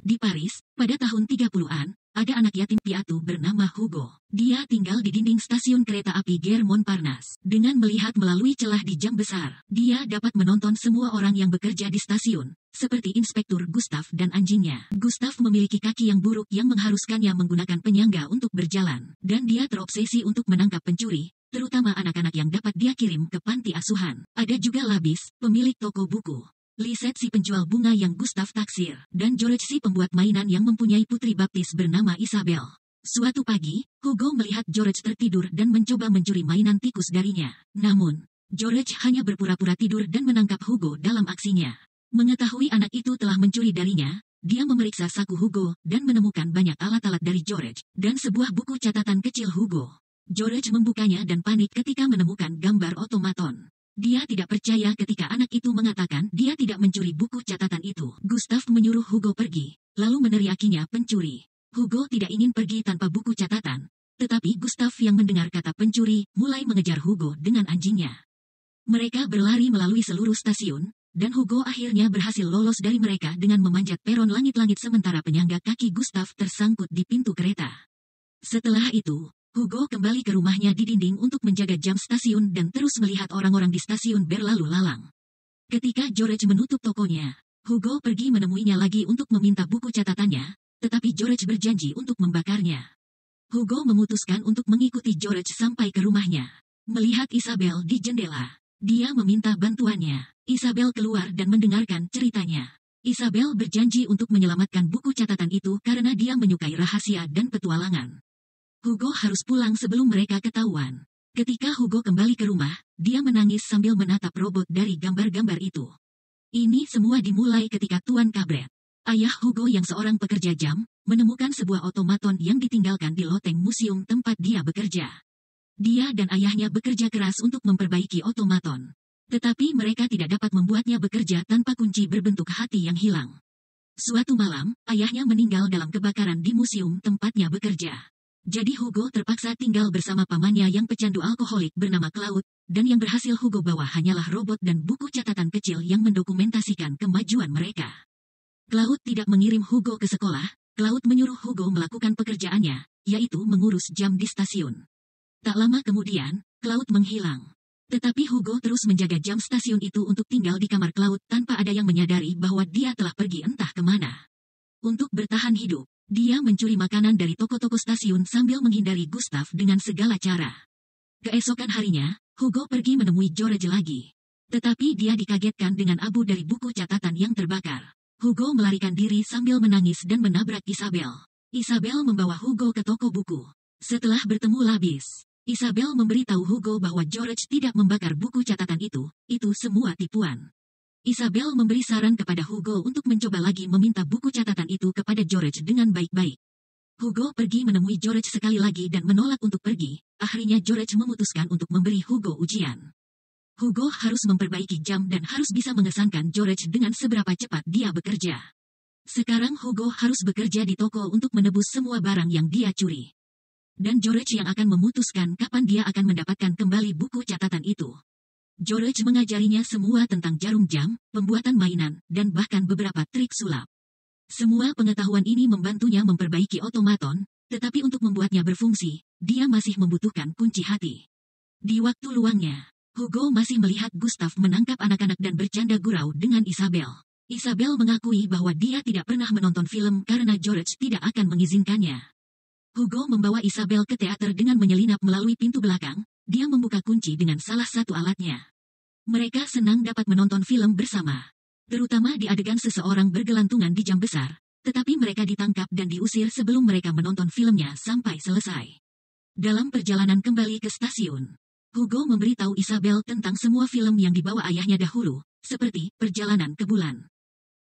Di Paris, pada tahun 30-an, ada anak yatim piatu bernama Hugo. Dia tinggal di dinding stasiun kereta api Gare Montparnasse. Dengan melihat melalui celah di jam besar, dia dapat menonton semua orang yang bekerja di stasiun, seperti Inspektur Gustav dan anjingnya. Gustav memiliki kaki yang buruk yang mengharuskannya menggunakan penyangga untuk berjalan, dan dia terobsesi untuk menangkap pencuri, terutama anak-anak yang dapat dia kirim ke panti asuhan. Ada juga Labis, pemilik toko buku. Lisette si penjual bunga yang Gustav taksir, dan George si pembuat mainan yang mempunyai putri baptis bernama Isabel. Suatu pagi, Hugo melihat George tertidur dan mencoba mencuri mainan tikus darinya. Namun, George hanya berpura-pura tidur dan menangkap Hugo dalam aksinya. Mengetahui anak itu telah mencuri darinya, dia memeriksa saku Hugo dan menemukan banyak alat-alat dari George, dan sebuah buku catatan kecil Hugo. George membukanya dan panik ketika menemukan gambar otomaton. Dia tidak percaya ketika anak itu mengatakan dia tidak mencuri buku catatan itu. Gustav menyuruh Hugo pergi, lalu meneriakinya pencuri. Hugo tidak ingin pergi tanpa buku catatan, tetapi Gustav yang mendengar kata pencuri mulai mengejar Hugo dengan anjingnya. Mereka berlari melalui seluruh stasiun, dan Hugo akhirnya berhasil lolos dari mereka dengan memanjat peron langit-langit sementara penyangga kaki Gustav tersangkut di pintu kereta. Setelah itu, Hugo kembali ke rumahnya di dinding untuk menjaga jam stasiun dan terus melihat orang-orang di stasiun berlalu lalang. Ketika George menutup tokonya, Hugo pergi menemuinya lagi untuk meminta buku catatannya, tetapi George berjanji untuk membakarnya. Hugo memutuskan untuk mengikuti George sampai ke rumahnya. Melihat Isabel di jendela, dia meminta bantuannya. Isabel keluar dan mendengarkan ceritanya. Isabel berjanji untuk menyelamatkan buku catatan itu karena dia menyukai rahasia dan petualangan. Hugo harus pulang sebelum mereka ketahuan. Ketika Hugo kembali ke rumah, dia menangis sambil menatap robot dari gambar-gambar itu. Ini semua dimulai ketika Tuan Cabret, ayah Hugo yang seorang pekerja jam, menemukan sebuah otomaton yang ditinggalkan di loteng museum tempat dia bekerja. Dia dan ayahnya bekerja keras untuk memperbaiki otomaton. Tetapi mereka tidak dapat membuatnya bekerja tanpa kunci berbentuk hati yang hilang. Suatu malam, ayahnya meninggal dalam kebakaran di museum tempatnya bekerja. Jadi Hugo terpaksa tinggal bersama pamannya yang pecandu alkoholik bernama Claude, dan yang berhasil Hugo bawa hanyalah robot dan buku catatan kecil yang mendokumentasikan kemajuan mereka. Claude tidak mengirim Hugo ke sekolah, Claude menyuruh Hugo melakukan pekerjaannya, yaitu mengurus jam di stasiun. Tak lama kemudian, Claude menghilang. Tetapi Hugo terus menjaga jam stasiun itu untuk tinggal di kamar Claude tanpa ada yang menyadari bahwa dia telah pergi entah kemana. Untuk bertahan hidup, dia mencuri makanan dari toko-toko stasiun sambil menghindari Gustav dengan segala cara. Keesokan harinya, Hugo pergi menemui George lagi. Tetapi dia dikagetkan dengan abu dari buku catatan yang terbakar. Hugo melarikan diri sambil menangis dan menabrak Isabel. Isabel membawa Hugo ke toko buku. Setelah bertemu Labis, Isabel memberitahu Hugo bahwa George tidak membakar buku catatan itu semua tipuan. Isabel memberi saran kepada Hugo untuk mencoba lagi meminta buku catatan itu kepada George dengan baik-baik. Hugo pergi menemui George sekali lagi dan menolak untuk pergi. Akhirnya George memutuskan untuk memberi Hugo ujian. Hugo harus memperbaiki jam dan harus bisa mengesankan George dengan seberapa cepat dia bekerja. Sekarang Hugo harus bekerja di toko untuk menebus semua barang yang dia curi. Dan George yang akan memutuskan kapan dia akan mendapatkan kembali buku catatan itu. George mengajarinya semua tentang jarum jam, pembuatan mainan, dan bahkan beberapa trik sulap. Semua pengetahuan ini membantunya memperbaiki otomaton, tetapi untuk membuatnya berfungsi, dia masih membutuhkan kunci hati. Di waktu luangnya, Hugo masih melihat Gustav menangkap anak-anak dan bercanda gurau dengan Isabel. Isabel mengakui bahwa dia tidak pernah menonton film karena George tidak akan mengizinkannya. Hugo membawa Isabel ke teater dengan menyelinap melalui pintu belakang. Dia membuka kunci dengan salah satu alatnya. Mereka senang dapat menonton film bersama. Terutama di adegan seseorang bergelantungan di jam besar, tetapi mereka ditangkap dan diusir sebelum mereka menonton filmnya sampai selesai. Dalam perjalanan kembali ke stasiun, Hugo memberitahu Isabel tentang semua film yang dibawa ayahnya dahulu, seperti Perjalanan ke Bulan.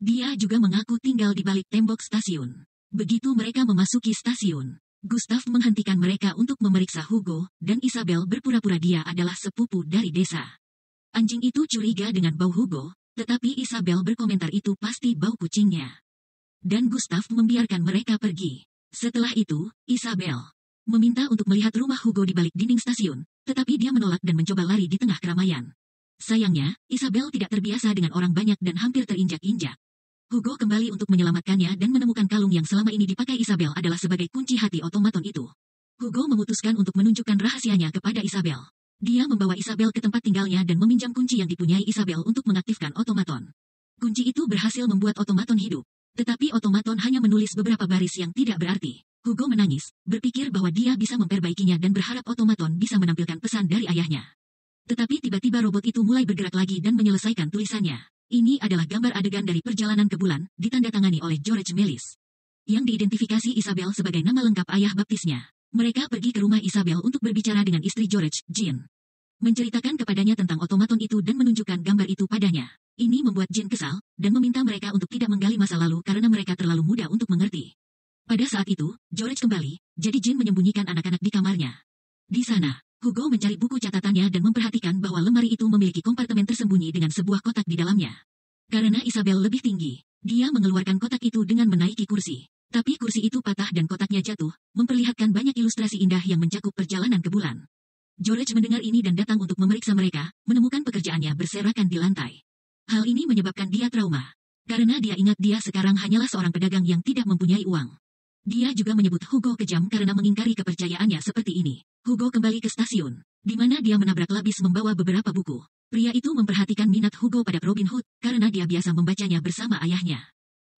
Dia juga mengaku tinggal di balik tembok stasiun. Begitu mereka memasuki stasiun, Gustav menghentikan mereka untuk memeriksa Hugo, dan Isabel berpura-pura dia adalah sepupu dari desa. Anjing itu curiga dengan bau Hugo, tetapi Isabel berkomentar itu pasti bau kucingnya. Dan Gustav membiarkan mereka pergi. Setelah itu, Isabel meminta untuk melihat rumah Hugo di balik dinding stasiun, tetapi dia menolak dan mencoba lari di tengah keramaian. Sayangnya, Isabel tidak terbiasa dengan orang banyak dan hampir terinjak-injak. Hugo kembali untuk menyelamatkannya dan menemukan kalung yang selama ini dipakai Isabel adalah sebagai kunci hati otomaton itu. Hugo memutuskan untuk menunjukkan rahasianya kepada Isabel. Dia membawa Isabel ke tempat tinggalnya dan meminjam kunci yang dipunyai Isabel untuk mengaktifkan otomaton. Kunci itu berhasil membuat otomaton hidup. Tetapi otomaton hanya menulis beberapa baris yang tidak berarti. Hugo menangis, berpikir bahwa dia bisa memperbaikinya dan berharap otomaton bisa menampilkan pesan dari ayahnya. Tetapi tiba-tiba robot itu mulai bergerak lagi dan menyelesaikan tulisannya. Ini adalah gambar adegan dari perjalanan ke bulan, ditandatangani oleh George Melis. Yang diidentifikasi Isabel sebagai nama lengkap ayah baptisnya. Mereka pergi ke rumah Isabel untuk berbicara dengan istri George, Jean. Menceritakan kepadanya tentang otomaton itu dan menunjukkan gambar itu padanya. Ini membuat Jean kesal, dan meminta mereka untuk tidak menggali masa lalu karena mereka terlalu muda untuk mengerti. Pada saat itu, George kembali, jadi Jean menyembunyikan anak-anak di kamarnya. Di sana, Hugo mencari buku catatannya dan memperhatikan bahwa lemari itu memiliki kompartemen tersembunyi dengan sebuah kotak di dalamnya. Karena Isabel lebih tinggi, dia mengeluarkan kotak itu dengan menaiki kursi. Tapi kursi itu patah dan kotaknya jatuh, memperlihatkan banyak ilustrasi indah yang mencakup perjalanan ke bulan. George mendengar ini dan datang untuk memeriksa mereka, menemukan pekerjaannya berserakan di lantai. Hal ini menyebabkan dia trauma. Karena dia ingat dia sekarang hanyalah seorang pedagang yang tidak mempunyai uang. Dia juga menyebut Hugo kejam karena mengingkari kepercayaannya seperti ini. Hugo kembali ke stasiun, di mana dia menabrak Labis membawa beberapa buku. Pria itu memperhatikan minat Hugo pada Robin Hood, karena dia biasa membacanya bersama ayahnya.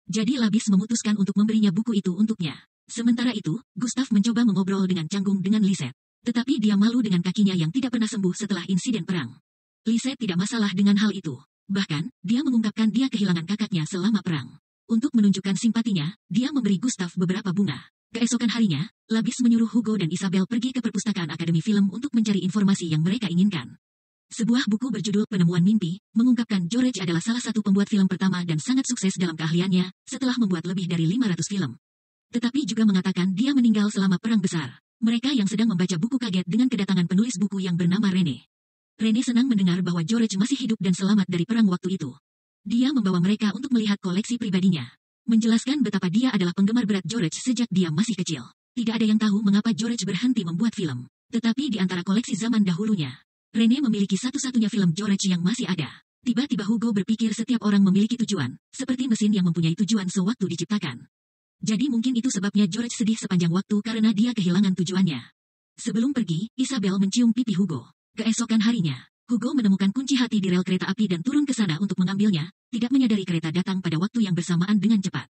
Jadi Labis memutuskan untuk memberinya buku itu untuknya. Sementara itu, Gustav mencoba mengobrol dengan canggung dengan Lisette. Tetapi dia malu dengan kakinya yang tidak pernah sembuh setelah insiden perang. Lisette tidak masalah dengan hal itu. Bahkan, dia mengungkapkan dia kehilangan kakaknya selama perang. Untuk menunjukkan simpatinya, dia memberi Gustav beberapa bunga. Keesokan harinya, Labis menyuruh Hugo dan Isabel pergi ke perpustakaan Akademi Film untuk mencari informasi yang mereka inginkan. Sebuah buku berjudul Penemuan Mimpi, mengungkapkan George adalah salah satu pembuat film pertama dan sangat sukses dalam keahliannya, setelah membuat lebih dari 500 film. Tetapi juga mengatakan dia meninggal selama Perang Besar. Mereka yang sedang membaca buku kaget dengan kedatangan penulis buku yang bernama Rene. Rene senang mendengar bahwa George masih hidup dan selamat dari perang waktu itu. Dia membawa mereka untuk melihat koleksi pribadinya. Menjelaskan betapa dia adalah penggemar berat George sejak dia masih kecil. Tidak ada yang tahu mengapa George berhenti membuat film. Tetapi di antara koleksi zaman dahulunya, Rene memiliki satu-satunya film George yang masih ada. Tiba-tiba Hugo berpikir setiap orang memiliki tujuan, seperti mesin yang mempunyai tujuan sewaktu diciptakan. Jadi mungkin itu sebabnya George sedih sepanjang waktu karena dia kehilangan tujuannya. Sebelum pergi, Isabel mencium pipi Hugo. Keesokan harinya, Hugo menemukan kunci hati di rel kereta api dan turun ke sana untuk mengambilnya, tidak menyadari kereta datang pada waktu yang bersamaan dengan cepat.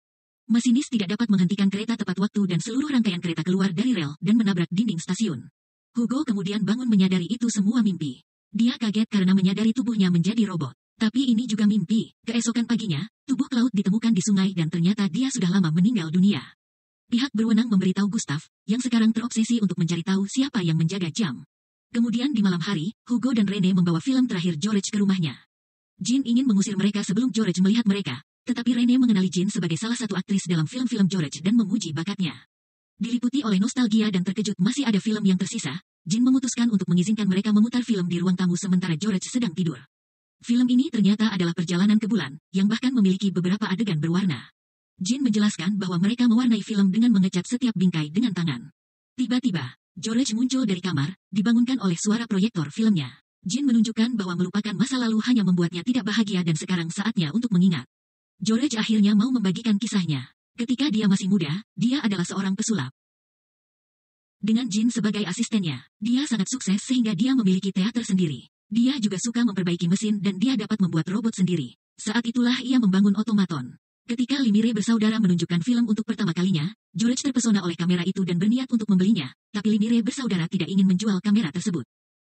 Masinis tidak dapat menghentikan kereta tepat waktu dan seluruh rangkaian kereta keluar dari rel dan menabrak dinding stasiun. Hugo kemudian bangun menyadari itu semua mimpi. Dia kaget karena menyadari tubuhnya menjadi robot. Tapi ini juga mimpi. Keesokan paginya, tubuh Cloud ditemukan di sungai dan ternyata dia sudah lama meninggal dunia. Pihak berwenang memberitahu Gustav, yang sekarang terobsesi untuk mencari tahu siapa yang menjaga jam. Kemudian di malam hari, Hugo dan Rene membawa film terakhir George ke rumahnya. Jean ingin mengusir mereka sebelum George melihat mereka, tetapi Rene mengenali Jean sebagai salah satu aktris dalam film-film George dan memuji bakatnya. Diliputi oleh nostalgia dan terkejut masih ada film yang tersisa, Jean memutuskan untuk mengizinkan mereka memutar film di ruang tamu sementara George sedang tidur. Film ini ternyata adalah Perjalanan ke Bulan, yang bahkan memiliki beberapa adegan berwarna. Jean menjelaskan bahwa mereka mewarnai film dengan mengecat setiap bingkai dengan tangan. Tiba-tiba, George muncul dari kamar, dibangunkan oleh suara proyektor filmnya. Jean menunjukkan bahwa melupakan masa lalu hanya membuatnya tidak bahagia dan sekarang saatnya untuk mengingat. George akhirnya mau membagikan kisahnya. Ketika dia masih muda, dia adalah seorang pesulap. Dengan Jean sebagai asistennya, dia sangat sukses sehingga dia memiliki teater sendiri. Dia juga suka memperbaiki mesin dan dia dapat membuat robot sendiri. Saat itulah ia membangun otomaton. Ketika Limire bersaudara menunjukkan film untuk pertama kalinya, George terpesona oleh kamera itu dan berniat untuk membelinya, tapi Limire bersaudara tidak ingin menjual kamera tersebut.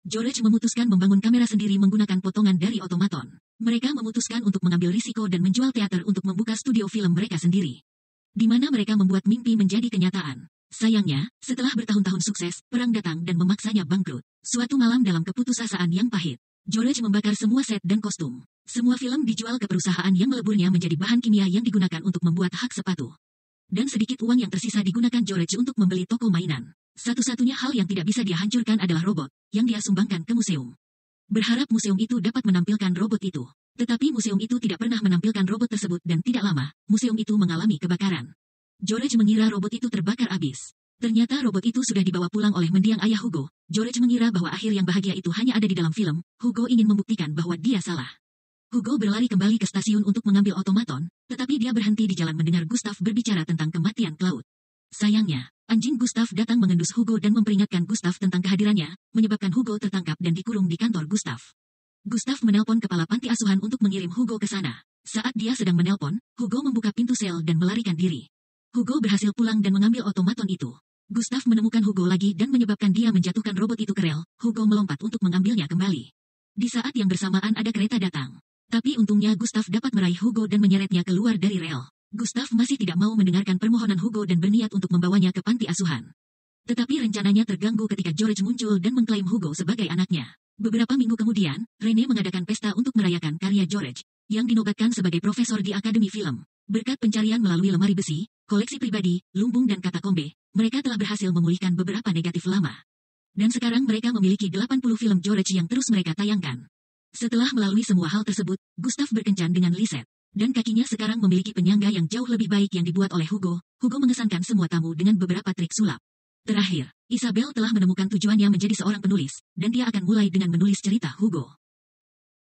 George memutuskan membangun kamera sendiri menggunakan potongan dari otomaton. Mereka memutuskan untuk mengambil risiko dan menjual teater untuk membuka studio film mereka sendiri. Di mana mereka membuat mimpi menjadi kenyataan. Sayangnya, setelah bertahun-tahun sukses, perang datang dan memaksanya bangkrut. Suatu malam dalam keputusasaan yang pahit, George membakar semua set dan kostum. Semua film dijual ke perusahaan yang meleburnya menjadi bahan kimia yang digunakan untuk membuat hak sepatu. Dan sedikit uang yang tersisa digunakan George untuk membeli toko mainan. Satu-satunya hal yang tidak bisa dia hancurkan adalah robot, yang dia sumbangkan ke museum. Berharap museum itu dapat menampilkan robot itu. Tetapi museum itu tidak pernah menampilkan robot tersebut dan tidak lama, museum itu mengalami kebakaran. George mengira robot itu terbakar habis. Ternyata robot itu sudah dibawa pulang oleh mendiang ayah Hugo. George mengira bahwa akhir yang bahagia itu hanya ada di dalam film. Hugo ingin membuktikan bahwa dia salah. Hugo berlari kembali ke stasiun untuk mengambil otomaton, tetapi dia berhenti di jalan mendengar Gustav berbicara tentang kematian Cloud. Sayangnya, anjing Gustav datang mengendus Hugo dan memperingatkan Gustav tentang kehadirannya, menyebabkan Hugo tertangkap dan dikurung di kantor Gustav. Gustav menelpon kepala panti asuhan untuk mengirim Hugo ke sana. Saat dia sedang menelpon, Hugo membuka pintu sel dan melarikan diri. Hugo berhasil pulang dan mengambil otomaton itu. Gustav menemukan Hugo lagi dan menyebabkan dia menjatuhkan robot itu ke rel. Hugo melompat untuk mengambilnya kembali. Di saat yang bersamaan ada kereta datang. Tapi untungnya Gustav dapat meraih Hugo dan menyeretnya keluar dari rel. Gustav masih tidak mau mendengarkan permohonan Hugo dan berniat untuk membawanya ke panti asuhan. Tetapi rencananya terganggu ketika George muncul dan mengklaim Hugo sebagai anaknya. Beberapa minggu kemudian, Rene mengadakan pesta untuk merayakan karya George, yang dinobatkan sebagai profesor di Akademi Film. Berkat pencarian melalui lemari besi, koleksi pribadi, lumbung dan katakombe, mereka telah berhasil memulihkan beberapa negatif lama. Dan sekarang mereka memiliki 80 film George yang terus mereka tayangkan. Setelah melalui semua hal tersebut, Gustav berkencan dengan Lisette. Dan kakinya sekarang memiliki penyangga yang jauh lebih baik yang dibuat oleh Hugo. Hugo mengesankan semua tamu dengan beberapa trik sulap. Terakhir, Isabel telah menemukan tujuannya menjadi seorang penulis, dan dia akan mulai dengan menulis cerita Hugo.